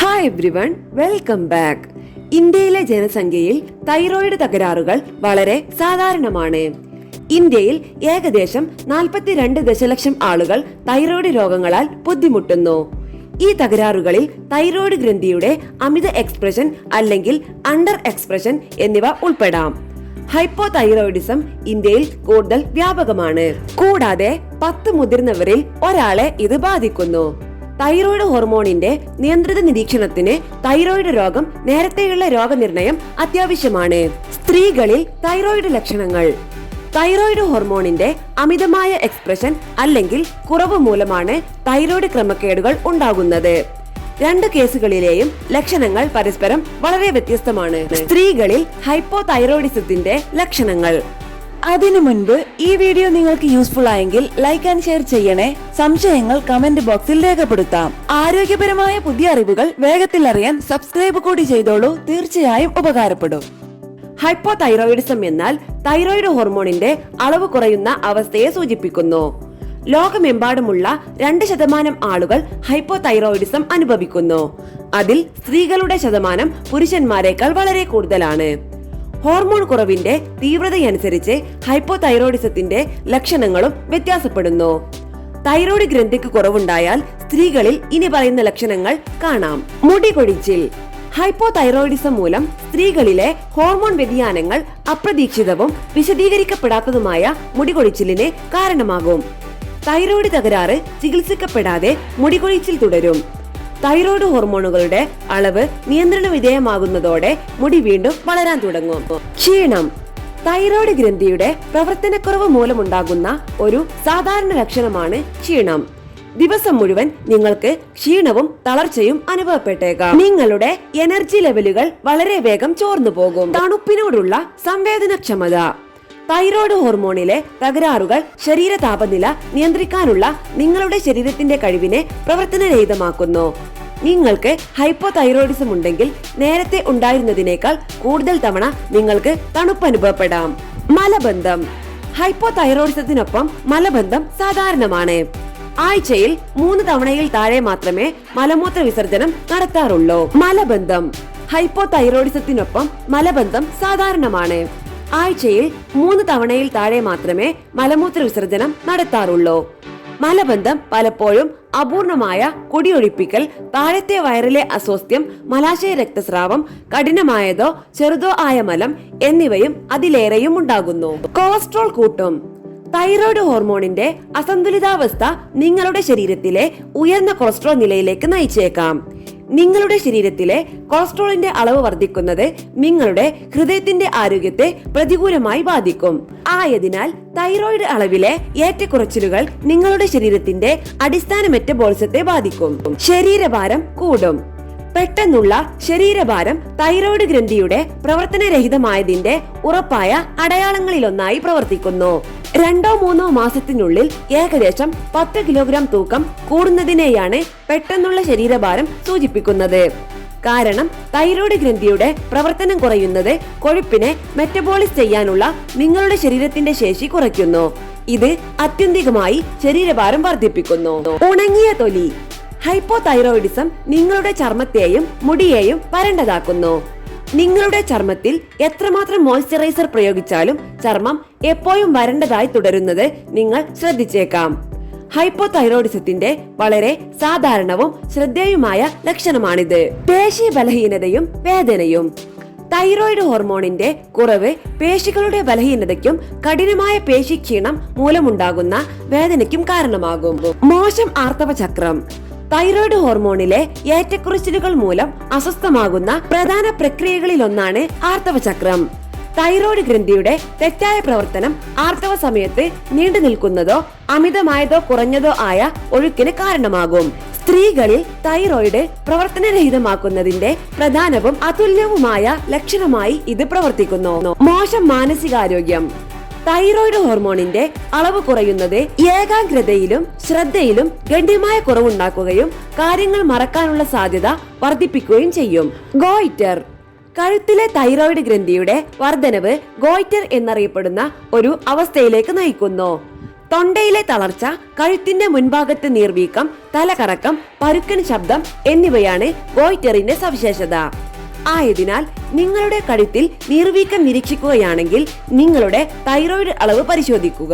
Hi everyone, welcome back. ഇന്ത്യയിലെ ജനസംഖ്യയിൽ thyroid തകരാറുകൾ വളരെ സാധാരണമാണ്. ഇന്ത്യയിൽ ഏകദേശം 42 ദശലക്ഷം ആളുകൾ തൈറോയിഡ് രോഗങ്ങളാൽ ബുദ്ധിമുട്ടുന്നു. ഈ തകരാറുകളിൽ തൈറോയിഡ് ഗ്രന്ഥിയുടെ അമിത എക്സ്പ്രഷൻ അല്ലെങ്കിൽ അണ്ടർ എക്സ്പ്രഷൻ എന്നിവ ഉൾപ്പെടാം. ഹൈപ്പോതൈറോയിഡിസം ഇന്ത്യയിൽ കൂടുതൽ വ്യാപകമാണ്. കൂടാതെ 10 മുതിർന്നവരിൽ ഒരാളെ ഇത് ബാധിക്കുന്നു. തൈറോയിഡ് ഹോർമോണിന്റെ നിയന്ത്രിത നിരീക്ഷണത്തിന് തൈറോയിഡ് രോഗം നേരത്തെയുള്ള രോഗനിർണയം അത്യാവശ്യമാണ്. സ്ത്രീകളിൽ തൈറോയിഡ് ലക്ഷണങ്ങൾ. തൈറോയിഡ് ഹോർമോണിന്റെ അമിതമായ എക്സ്പ്രഷൻ അല്ലെങ്കിൽ കുറവ് മൂലമാണ് തൈറോയിഡ് ക്രമക്കേടുകൾ ഉണ്ടാകുന്നത്. 2 കേസുകളിലെയും ലക്ഷണങ്ങൾ പരസ്പരം വളരെ വ്യത്യസ്തമാണ്. സ്ത്രീകളിൽ ഹൈപ്പോതൈറോയിഡിസത്തിന്റെ ലക്ഷണങ്ങൾ. അതിനു മുൻപ് ഈ വീഡിയോ നിങ്ങൾക്ക് യൂസ്ഫുൾ ആയെങ്കിൽ ലൈക്ക് ആൻഡ് ഷെയർ ചെയ്യണേ. സംശയങ്ങൾ കമന്റ് ബോക്സിൽ രേഖപ്പെടുത്താം. ആരോഗ്യപരമായ പുതിയ അറിവുകൾ വേഗത്തിൽ അറിയാൻ സബ്സ്ക്രൈബ് കൂടി ചെയ്തോളൂ. തീർച്ചയായും ഉപകാരപ്പെടും. ഹൈപ്പോതൈറോയിഡിസം എന്നാൽ തൈറോയിഡ് ഹോർമോണിന്റെ അളവ് കുറയുന്ന അവസ്ഥയെ സൂചിപ്പിക്കുന്നു. ലോകമെമ്പാടുമുള്ള 2% ആളുകൾ ഹൈപ്പോതൈറോയിഡിസം അനുഭവിക്കുന്നു. അതിൽ സ്ത്രീകളുടെ ശതമാനം പുരുഷന്മാരെക്കാൾ വളരെ കൂടുതലാണ്. ഹോർമോൺ കുറവിന്റെ തീവ്രതയനുസരിച്ച് ഹൈപ്പോതൈറോയിഡിസത്തിന്റെ ലക്ഷണങ്ങളും വ്യത്യാസപ്പെടുന്നു. തൈറോയിഡ് ഗ്രന്ഥിക്ക് കുറവുണ്ടായാൽ സ്ത്രീകളിൽ ഇനി പറയുന്ന ലക്ഷണങ്ങൾ കാണാം. മുടി കൊഴിച്ചിൽ. ഹൈപ്പോതൈറോയിഡിസം മൂലം സ്ത്രീകളിലെ ഹോർമോൺ വ്യതിയാനങ്ങൾ അപ്രതീക്ഷിതവും വിശദീകരിക്കപ്പെടാത്തതുമായ മുടികൊഴിച്ചിലിന് കാരണമാകും. തൈറോയിഡ് തകരാറ് ചികിത്സിക്കപ്പെടാതെ മുടികൊഴിച്ചിൽ തുടരും. തൈറോയിഡ് ഹോർമോണുകളുടെ അളവ് നിയന്ത്രണ വിധേയമാകുന്നതോടെ മുടി വീണ്ടും വളരാൻ തുടങ്ങും. ക്ഷീണം. തൈറോയിഡ് ഗ്രന്ഥിയുടെ പ്രവർത്തനക്കുറവ് മൂലമുണ്ടാകുന്ന ഒരു സാധാരണ ലക്ഷണമാണ് ക്ഷീണം. ദിവസം മുഴുവൻ നിങ്ങൾക്ക് ക്ഷീണവും തളർച്ചയും അനുഭവപ്പെട്ടേക്കാം. നിങ്ങളുടെ എനർജി ലെവലുകൾ വളരെ വേഗം ചോർന്നു പോകും. തണുപ്പിനോടുള്ള സംവേദനക്ഷമത. തൈറോയ്ഡ് ഹോർമോണിലെ തകരാറുകൾ ശരീര താപനില നിയന്ത്രിക്കാനുള്ള നിങ്ങളുടെ ശരീരത്തിന്റെ കഴിവിനെ പ്രവർത്തനരഹിതമാക്കുന്നു. നിങ്ങൾക്ക് ഹൈപ്പോതൈറോയിഡിസം ഉണ്ടെങ്കിൽ നേരത്തെ ഉണ്ടായിരുന്നതിനേക്കാൾ കൂടുതൽ തവണ നിങ്ങൾക്ക് തണുപ്പ് അനുഭവപ്പെടാം. മലബന്ധം. ഹൈപ്പോതൈറോയിഡിസത്തിനൊപ്പം മലബന്ധം സാധാരണമാണ്. ആഴ്ചയിൽ 3 തവണയിൽ താഴെ മാത്രമേ മലമൂത്ര വിസർജനം നടത്താറുള്ളൂ. മലബന്ധം. ഹൈപ്പോതൈറോയിഡിസത്തിനൊപ്പം മലബന്ധം സാധാരണമാണ്. ആഴ്ചയിൽ 3 തവണയിൽ താഴെ മാത്രമേ മലമൂത്ര വിസർജനം നടത്താറുള്ളൂ. മലബന്ധം പലപ്പോഴും അപൂർണമായ കുടിയൊഴിപ്പിക്കൽ, താഴത്തെ വയറിലെ അസ്വാസ്ഥ്യം, മലാശയ രക്തസ്രാവം, കഠിനമായതോ ചെറുതോ ആയ മലം എന്നിവയും അതിലേറെയും ഉണ്ടാകുന്നു. കൊളസ്ട്രോൾ കൂട്ടും. തൈറോയ്ഡ് ഹോർമോണിന്റെ അസന്തുലിതാവസ്ഥ നിങ്ങളുടെ ശരീരത്തിലെ ഉയർന്ന കൊളസ്ട്രോൾ നിലയിലേക്ക് നയിച്ചേക്കാം. നിങ്ങളുടെ ശരീരത്തിലെ കൊളസ്ട്രോളിന്റെ അളവ് വർദ്ധിക്കുന്നത് നിങ്ങളുടെ ഹൃദയത്തിന്റെ ആരോഗ്യത്തെ പ്രതികൂലമായി ബാധിക്കും. ആയതിനാൽ തൈറോയിഡ് അളവിലെ ഏറ്റക്കുറച്ചിലുകൾ നിങ്ങളുടെ ശരീരത്തിന്റെ അടിസ്ഥാന മെറ്റബോളിസത്തെ ബാധിക്കും. ശരീരഭാരം കൂടും. പെട്ടെന്നുള്ള ശരീരഭാരം തൈറോയിഡ് ഗ്രന്ഥിയുടെ പ്രവർത്തനരഹിതമായതിന്റെ ഉറപ്പായ അടയാളങ്ങളിലൊന്നായി പ്രവർത്തിക്കുന്നു. 2-3 മാസത്തിനുള്ളിൽ ഏകദേശം 10 കിലോഗ്രാം തൂക്കം കൂടുന്നതിനെയാണ് പെട്ടെന്നുള്ള ശരീരഭാരം സൂചിപ്പിക്കുന്നത്. കാരണം തൈറോയിഡ് ഗ്രന്ഥിയുടെ പ്രവർത്തനം കുറയുന്നത് കൊഴുപ്പിനെ മെറ്റബോളിസ് ചെയ്യാനുള്ള നിങ്ങളുടെ ശരീരത്തിന്റെ ശേഷി കുറയ്ക്കുന്നു. ഇത് ആത്യന്തികമായി ശരീരഭാരം വർദ്ധിപ്പിക്കുന്നു. ഉണങ്ങിയ തൊലി. ഹൈപ്പോതൈറോയിഡിസം നിങ്ങളുടെ ചർമ്മത്തെയും മുടിയെയും വരണ്ടതാക്കുന്നു. നിങ്ങളുടെ ചർമ്മത്തിൽ എത്രമാത്രം മോയ്സ്ചറൈസർ പ്രയോഗിച്ചാലും ചർമ്മം എപ്പോഴും വരണ്ടതായി തുടരുന്നത് നിങ്ങൾ ശ്രദ്ധിച്ചേക്കാം. ഹൈപ്പോതൈറോയിഡിസത്തിന്റെ വളരെ സാധാരണവും ശ്രദ്ധേയവുമായ ലക്ഷണമാണിത്. പേശി ബലഹീനതയും വേദനയും. തൈറോയിഡ് ഹോർമോണിന്റെ കുറവ് പേശികളുടെ ബലഹീനതയ്ക്കും കഠിനമായ പേശി ക്ഷീണം മൂലമുണ്ടാകുന്ന വേദനയ്ക്കും കാരണമാകും. മോശം ആർത്തവ ചക്രം. തൈറോയിഡ് ഹോർമോണിലെ ഏറ്റക്കുറച്ചിലുകൾ മൂലം അസ്വസ്ഥമാകുന്ന പ്രധാന പ്രക്രിയകളിലൊന്നാണ് ആർത്തവ ചക്രം. തൈറോയിഡ് ഗ്രന്ഥിയുടെ തെറ്റായ പ്രവർത്തനം ആർത്തവ സമയത്ത് നീണ്ടു നിൽക്കുന്നതോ അമിതമായതോ കുറഞ്ഞതോ ആയ ഒഴുക്കിന് കാരണമാകും. സ്ത്രീകളിൽ തൈറോയിഡ് പ്രവർത്തനരഹിതമാക്കുന്നതിന്റെ പ്രധാനവും അതുല്യവുമായ ലക്ഷണമായി ഇത് പ്രവർത്തിക്കുന്നു. മോശം മാനസികാരോഗ്യം. തൈറോയിഡ് ഹോർമോണിന്റെ അളവ് കുറയുന്നത് ഏകാഗ്രതയിലും ശ്രദ്ധയിലും ഗണ്യമായ കുറവുണ്ടാക്കുകയും കാര്യങ്ങൾ മറക്കാനുള്ള സാധ്യത വർദ്ധിപ്പിക്കുകയും ചെയ്യും. ഗോയിറ്റർ. കഴുത്തിലെ തൈറോയിഡ് ഗ്രന്ഥിയുടെ വർധനവ് ഗോയിറ്റർ എന്നറിയപ്പെടുന്ന ഒരു അവസ്ഥയിലേക്ക് നയിക്കുന്നു. തൊണ്ടയിലെ തളർച്ച, കഴുത്തിന്റെ മുൻഭാഗത്ത് നീർവീക്കം, തലകറക്കം, പരുക്കൻ ശബ്ദം എന്നിവയാണ് ഗോയിറ്ററിന്റെ സവിശേഷത. ആയതിനാൽ നിങ്ങളുടെ കഴുത്തിൽ നീർവീക്കം നിരീക്ഷിക്കുകയാണെങ്കിൽ നിങ്ങളുടെ തൈറോയിഡ് അളവ് പരിശോധിക്കുക.